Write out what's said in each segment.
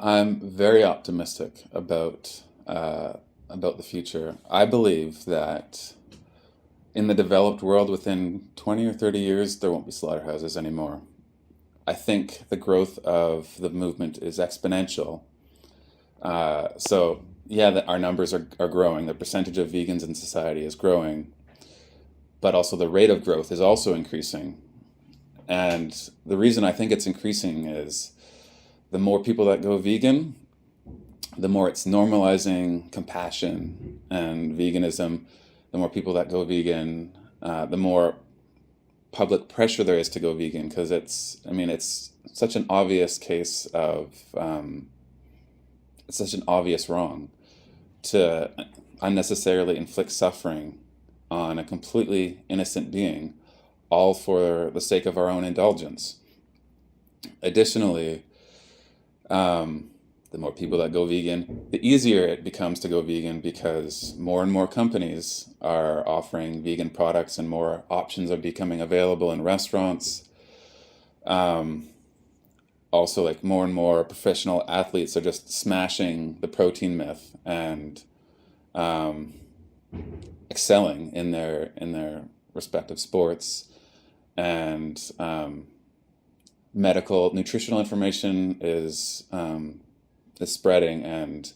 I'm very optimistic about the future. I believe that in the developed world, within 20 or 30 years, there won't be slaughterhouses anymore. I think the growth of the movement is exponential. So yeah, our numbers are growing. The percentage of vegans in society is growing, but also the rate of growth is also increasing. And the reason I think it's increasing is the more people that go vegan, the more it's normalizing compassion and veganism. The more people that go vegan, the more public pressure there is to go vegan because it's such an obvious case of it's such an obvious wrong to unnecessarily inflict suffering on a completely innocent being, all for the sake of our own indulgence. Additionally, the more people that go vegan, the easier it becomes to go vegan because more and more companies are offering vegan products and more options are becoming available in restaurants. Um, Also, like more and more professional athletes are just smashing the protein myth and um, excelling in their respective sports. And medical nutritional information is spreading, and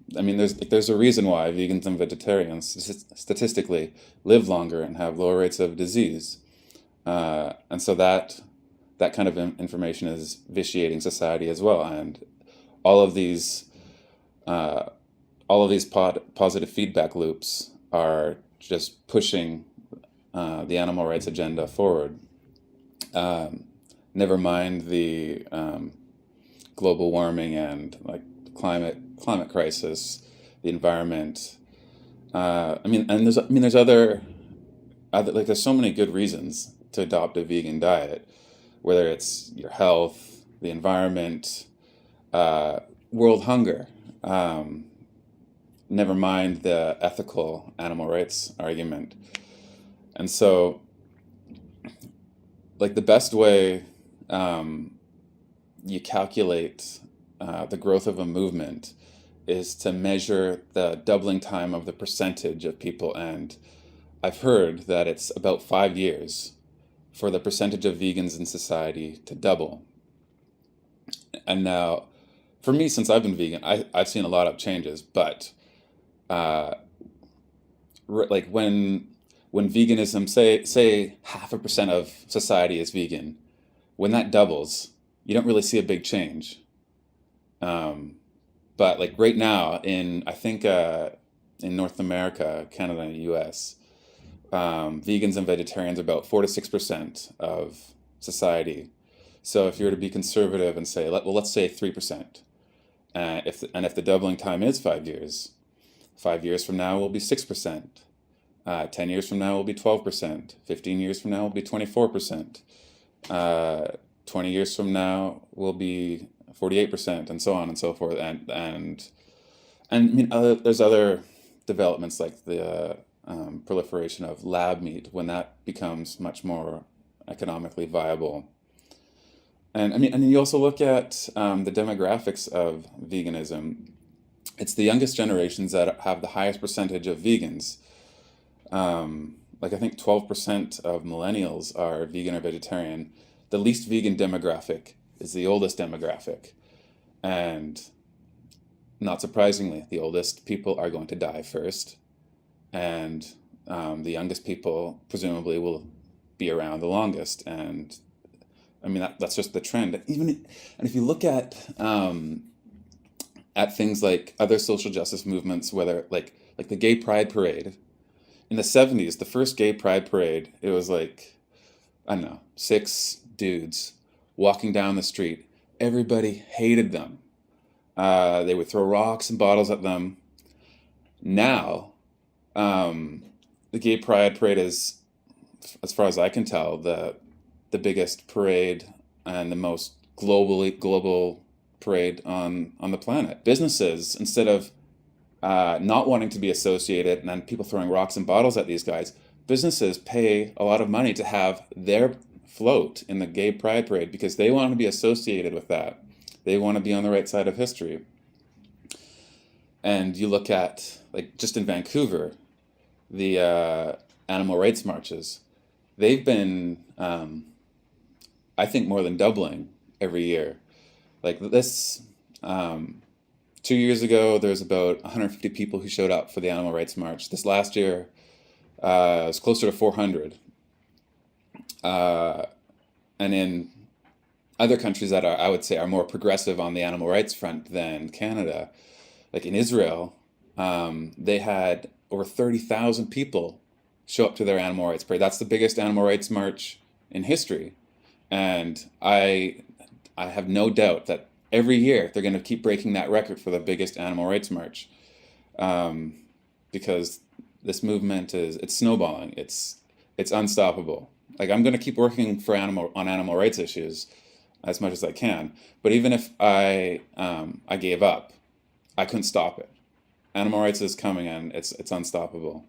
there's a reason why vegans and vegetarians statistically live longer and have lower rates of disease, and so that kind of information is vitiating society as well, and all of these uh, all of these positive feedback loops are just pushing the animal rights agenda forward. Um, Never mind the global warming and like climate crisis, the environment. There's other like there's so many good reasons to adopt a vegan diet, whether it's your health, the environment, uh, world hunger. Um, Never mind the ethical animal rights argument. And so, like the best way um, you calculate the growth of a movement is to measure the doubling time of the percentage of people. And I've heard that it's about 5 years for the percentage of vegans in society to double. And now, for me, since I've been vegan, I've seen a lot of changes, but uh, like when veganism, say 0.5% of society is vegan, when that doubles, you don't really see a big change. Um, but like right now in I think in North America, Canada, and U.S., vegans and vegetarians are about 4 to 6% of society. So if you were to be conservative and say, let's say 3%, if the doubling time is 5 years, 5 years from now will be 6%. 10 years from now will be 12%. 15 years from now will be 24%. Uh, 20 years from now will be 48%, and so on and so forth. And there's other developments like the proliferation of lab meat when that becomes much more economically viable. And you also look at the demographics of veganism. It's the youngest generations that have the highest percentage of vegans. Like I think 12% of millennials are vegan or vegetarian. The least vegan demographic is the oldest demographic. And not surprisingly, the oldest people are going to die first. And the youngest people presumably will be around the longest. And that's just the trend. And if you look at things like other social justice movements, whether like the Gay Pride Parade in the 70s, the first Gay Pride Parade, it was like, I don't know, six dudes walking down the street. Everybody hated them. They would throw rocks and bottles at them. Now, the Gay Pride Parade is, as far as I can tell, the biggest parade and the most global parade on the planet. Businesses, instead of not wanting to be associated and then people throwing rocks and bottles at these guys, businesses pay a lot of money to have their float in the Gay Pride Parade because they want to be associated with that. They want to be on the right side of history. And you look at, like, just in Vancouver, the animal rights marches, they've been, I think, more than doubling every year. Like this, 2 years ago, there was about 150 people who showed up for the animal rights march. This last year, it was closer to 400. Uh, and in other countries that are, I would say, are more progressive on the animal rights front than Canada, like in Israel, they had over 30,000 people show up to their animal rights parade. That's the biggest animal rights march in history. And I have no doubt that every year they're going to keep breaking that record for the biggest animal rights march, um, because this movement it's snowballing. It's unstoppable. Like, I'm going to keep working for animal rights issues as much as I can. But even if I gave up, I couldn't stop it. Animal rights is coming, and it's unstoppable.